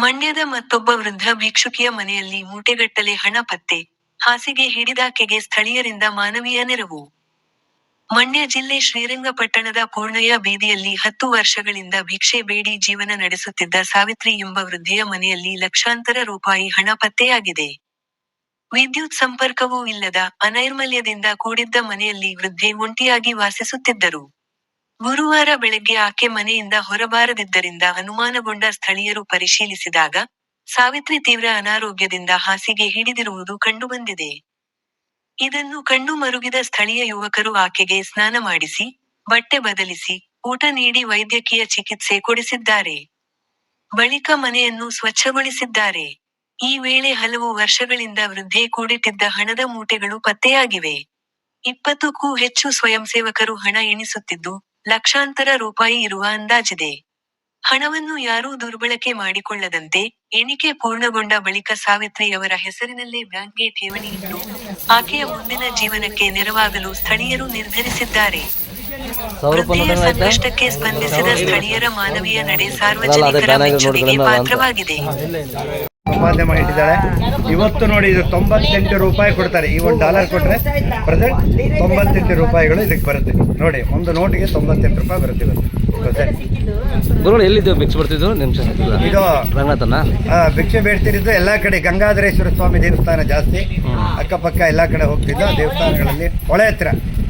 ಮಂಡ್ಯದ ಮತ್ತೊಬ್ಬ ವೃದ್ಧ ಭಿಕ್ಷುಕಿಯ ಮನೆಯಲ್ಲಿ ಮೂಟೆಗಟ್ಟಲೆ ಹಣ ಪತ್ತೆ, ಹಾಸಿಗೆ ಹಿಡಿದಾಕೆಗೆ ಸ್ಥಳೀಯರಿಂದ ಮಾನವೀಯ ನೆರವು. ಮಂಡ್ಯ ಜಿಲ್ಲೆ ಶ್ರೀರಂಗಪಟ್ಟಣದ ಪೂರ್ಣಯ್ಯ ಬೀದಿಯಲ್ಲಿ 10 ವರ್ಷಗಳಿಂದ ಭಿಕ್ಷೆ ಬೇಡಿ ಜೀವನ ನಡೆಸುತ್ತಿದ್ದ ಸಾವಿತ್ರಿ ಎಂಬ ವೃದ್ಧೆಯ ಮನೆಯಲ್ಲಿ ಲಕ್ಷಾಂತರ ರೂಪಾಯಿ ಹಣ ಪತ್ತೆಯಾಗಿದೆ. ವಿದ್ಯುತ್ ಸಂಪರ್ಕವೂ ಇಲ್ಲದ, ಅನೈರ್ಮಲ್ಯದಿಂದ ಕೂಡಿದ್ದ ಮನೆಯಲ್ಲಿ ವೃದ್ಧೆ ಒಂಟಿಯಾಗಿ ವಾಸಿಸುತ್ತಿದ್ದರು. ಗುರುವಾರ ಬೆಳಗ್ಗೆ ಆಕೆ ಮನೆಯಿಂದ ಹೊರಬಾರದಿದ್ದರಿಂದ ಅನುಮಾನಗೊಂಡ ಸ್ಥಳೀಯರು ಪರಿಶೀಲಿಸಿದಾಗ, ಸಾವಿತ್ರಿ ತೀವ್ರ ಅನಾರೋಗ್ಯದಿಂದ ಹಾಸಿಗೆ ಹಿಡಿದಿರುವುದು ಕಂಡುಬಂದಿದೆ. ಇದನ್ನು ಕಂಡು ಮರುಗಿದ ಸ್ಥಳೀಯ ಯುವಕರು ಆಕೆಗೆ ಸ್ನಾನ ಮಾಡಿಸಿ, ಬಟ್ಟೆ ಬದಲಿಸಿ, ಊಟ ನೀಡಿ ವೈದ್ಯಕೀಯ ಚಿಕಿತ್ಸೆ ಕೊಡಿಸಿದ್ದಾರೆ. ಬಳಿಕ ಮನೆಯನ್ನು ಸ್ವಚ್ಛಗೊಳಿಸಿದ್ದಾರೆ. ಈ ವೇಳೆ ಹಲವು ವರ್ಷಗಳಿಂದ ವೃದ್ಧೆ ಕೂಡಿಟ್ಟಿದ್ದ ಹಣದ ಮೂಟೆಗಳು ಪತ್ತೆಯಾಗಿವೆ. 20ಕ್ಕೂ ಹೆಚ್ಚು ಸ್ವಯಂಸೇವಕರು ಹಣ ಎಣಿಸುತ್ತಿದ್ದು, ಲಕ್ಷಾಂತರ ರೂಪಾಯಿ ಇರುವ ಅಂದಾಜಿದೆ. ಹಣವನ್ನು ಯಾರೂ ದುರ್ಬಳಕೆ ಮಾಡಿಕೊಳ್ಳದಂತೆ, ಎಣಿಕೆ ಪೂರ್ಣಗೊಂಡ ಬಳಿಕ ಸಾವಿತ್ರಿ ಅವರ ಹೆಸರಿನಲ್ಲೇ ಬ್ಯಾಂಕ್ಗೆ ಠೇವಣಿ ಇಟ್ಟು, ಆಕೆಯ ಮುಂದಿನ ಜೀವನಕ್ಕೆ ನೆರವಾಗಲು ಸ್ಥಳೀಯರು ನಿರ್ಧರಿಸಿದ್ದಾರೆ. ವೃದ್ಧೆಯ ಸಂಕಷ್ಟಕ್ಕೆ ಸ್ಪಂದಿಸಿದ ಸ್ಥಳೀಯರ ಮಾನವೀಯ ನಡೆ ಸಾರ್ವಜನಿಕರ ಮೆಚ್ಚುಗೆಗೆ ಪಾತ್ರವಾಗಿದೆ. ಸಂಪಾದನೆ ಮಾಡಿಟ್ಟಿದ್ದಾಳೆ. ಇವತ್ತು ನೋಡಿ, ಇದು 98 ರೂಪಾಯಿ ಕೊಡ್ತಾರೆ. ಈ $1 ಕೊಟ್ಟರೆ ಪ್ರೆಸೆಂಟ್ 98 ರೂಪಾಯಿಗಳು ಇದಕ್ಕೆ ಬರುತ್ತೆ. ನೋಡಿ, ಒಂದು ನೋಟಿಗೆ 98 ರೂಪಾಯಿ ಬರುತ್ತೆ. ಎಲ್ಲಿದ್ದು ಭಿಕ್ಷೆ ಬರ್ತಿದ್ದು ಇದು ರಂಗನಾಥನ ಭಿಕ್ಷೆ ಬೇಡ್ತಿದ್ದು ಎಲ್ಲ ಕಡೆ. ಗಂಗಾಧರೇಶ್ವರ ಸ್ವಾಮಿ ದೇವಸ್ಥಾನ ಜಾಸ್ತಿ, ಅಕ್ಕಪಕ್ಕ ಎಲ್ಲ ಕಡೆ ಹೋಗ್ತಿದ್ದು. ದೇವಸ್ಥಾನಗಳಲ್ಲಿ ಹೊಳೆ ಹತ್ರ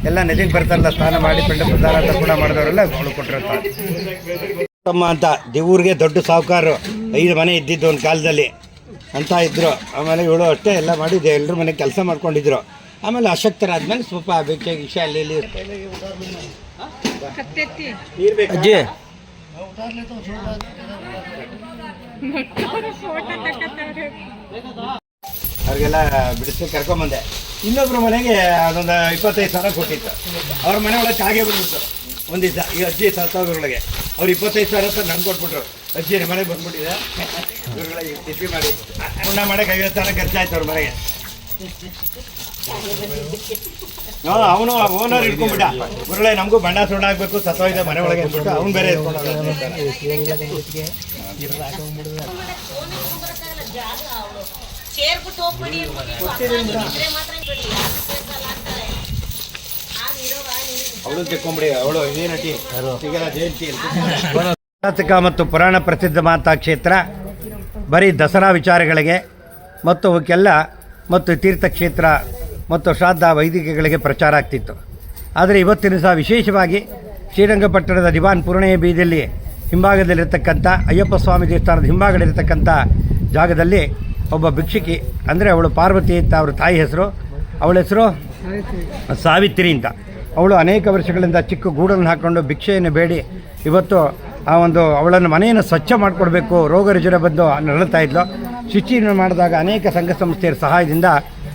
ಎಲ್ಲ ನದಿಗೆ ಬರ್ತಾರಲ್ಲ, ಸ್ನಾನ ಮಾಡಿ ಪಿಂಡ ಪ್ರದಾನ ಅಂತ ಕೂಡ ಮಾಡಿದವರೆಲ್ಲ ಅವಳು ಕೊಟ್ಟಿರ್ತಾರೆ. ತಮ್ಮ ಅಂತ ದೇವ್ರಿಗೆ ದೊಡ್ಡ ಸಾಹುಕಾರರು 5 ಮನೆ ಇದ್ದಿದ್ದು ಒಂದು ಕಾಲದಲ್ಲಿ ಅಂತ ಇದ್ದರು. ಆಮೇಲೆ ಇವಳು ಅಷ್ಟೇ ಎಲ್ಲ ಮಾಡಿ ಎಲ್ಲರ ಮನೆ ಕೆಲಸ ಮಾಡ್ಕೊಂಡಿದ್ರು. ಆಮೇಲೆ ಅಶಕ್ತರಾದ್ಮೇಲೆ ಸ್ವಲ್ಪ ಭಿಕ್ಷೆ ಗಿಕ್ಷೆ ಅಲ್ಲಿ ಅಜ್ಜಿ ಅವ್ರಿಗೆಲ್ಲ ಬಿಡಿಸಿ ಕರ್ಕೊಂಬಂದೆ. ಇನ್ನೊಬ್ರು ಮನೆಗೆ ಅದೊಂದು 25,000 ಕೊಟ್ಟಿತ್ತು. ಅವ್ರ ಮನೆ ಒಳಗೆ ಕಾಗೆ ಬಂದ್ಬಿಟ್ಟು ಒಂದು ದಿವಸ ಈ ಅಜ್ಜಿ ಸತ್ತೋದ್ರೊಳಗೆ ಅವ್ರು 25,000 ಅಂತ ನನ್ಗೆ ಕೊಟ್ಬಿಟ್ರು. ಅಜ್ಜಿ ಮನೆಗೆ ಬಂದ್ಬಿಟ್ಟಿದೆ, ಇವ್ರುಗಳಿಗೆ ತಿಪ್ಪಿ ಮಾಡಿ ಪುಣ್ಯ ಮಾಡಕ್ಕೆ 50,000 ಖರ್ಚಾಯ್ತು ಅವ್ರ ಮನೆಗೆ. ಅವನು ಓನರ್ ಇಟ್ಕೊಂಡ್ಬಿಟ್ಟ. ಗುರುಳೆ ನಮಗೂ ಬಣ್ಣ ಸುಣ್ಣ ಹಾಕ್ಬೇಕು, ಸತ್ತೋಗಿದೆ ಮನೆ ಒಳಗೆ ಅಂದ್ಬಿಟ್ಟು ಅವ್ನು ಬೇರೆ ಅವಳು ತೆಕ್ಕೊಂಬಿಡಿ. ಅವಳು ಇದೇನಟಿ ಜಯಂತಿ ಕರ್ನಾಟಕ ಮತ್ತು ಪುರಾಣ ಪ್ರಸಿದ್ಧ ಮಾತಾ ಕ್ಷೇತ್ರ ಬರೀ ದಸರಾ ವಿಚಾರಗಳಿಗೆ ಮತ್ತು ಅವಕ್ಕೆಲ್ಲ ಮತ್ತು ತೀರ್ಥಕ್ಷೇತ್ರ ಮತ್ತು ಶ್ರಾದ್ದ ವೈದಿಕಗಳಿಗೆ ಪ್ರಚಾರ ಆಗ್ತಿತ್ತು. ಆದರೆ ಇವತ್ತಿನ ಸಹ ವಿಶೇಷವಾಗಿ ಶ್ರೀರಂಗಪಟ್ಟಣದ ದಿವಾನ್ ಪೂರ್ಣಯ್ಯ ಬೀದಿಯಲ್ಲಿ ಹಿಂಭಾಗದಲ್ಲಿರ್ತಕ್ಕಂಥ ಅಯ್ಯಪ್ಪ ಸ್ವಾಮಿ ದೇವಸ್ಥಾನದ ಹಿಂಭಾಗದಲ್ಲಿರ್ತಕ್ಕಂಥ ಜಾಗದಲ್ಲಿ ಒಬ್ಬ ಭಿಕ್ಷುಕಿ, ಅಂದರೆ ಅವಳು ಪಾರ್ವತಿ ಅಂತ ಅವ್ರ ತಾಯಿ ಹೆಸರು, ಅವಳ ಹೆಸರು ಸಾವಿತ್ರಿ ಅಂತ. ಅವಳು ಅನೇಕ ವರ್ಷಗಳಿಂದ ಚಿಕ್ಕ ಗೂಡನ್ನು ಹಾಕ್ಕೊಂಡು ಭಿಕ್ಷೆಯನ್ನು ಬೇಡಿ ಇವತ್ತು ಅವಳನ್ನು ಮನೆಯನ್ನು ಸ್ವಚ್ಛ ಮಾಡಿಕೊಡ್ಬೇಕು, ರೋಗ ರುಜಿನ ಬಂದು ನರಳುತ್ತಾ ಇದ್ಲು. ಶುಚಿಯನ್ನು ಮಾಡಿದಾಗ ಅನೇಕ ಸಂಘ ಸಂಸ್ಥೆಯ ಸಹಾಯದಿಂದ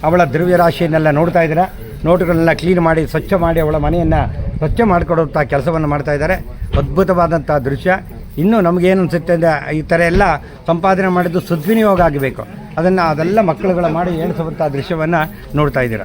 ಅವಳ ದ್ರವ್ಯರಾಶಿಯನ್ನೆಲ್ಲ ನೋಡ್ತಾ ಇದ್ದಾರೆ. ನೋಟುಗಳನ್ನೆಲ್ಲ ಕ್ಲೀನ್ ಮಾಡಿ ಸ್ವಚ್ಛ ಮಾಡಿ ಅವಳ ಮನೆಯನ್ನು ಸ್ವಚ್ಛ ಮಾಡಿಕೊಡುವಂಥ ಕೆಲಸವನ್ನು ಮಾಡ್ತಾ ಇದ್ದಾರೆ. ಅದ್ಭುತವಾದಂಥ ದೃಶ್ಯ. ಇನ್ನೂ ನಮಗೇನು ಅನಿಸುತ್ತೆ ಅಂದರೆ ಈ ಥರ ಎಲ್ಲ ಸಂಪಾದನೆ ಮಾಡಿದ್ದು ಸದ್ವಿನಿಯೋಗ ಆಗಬೇಕು. ಅದೆಲ್ಲ ಮಕ್ಕಳುಗಳ ಮಾಡಿ ಏಳಿಸುವಂಥ ದೃಶ್ಯವನ್ನು ನೋಡ್ತಾ ಇದ್ದೀರ.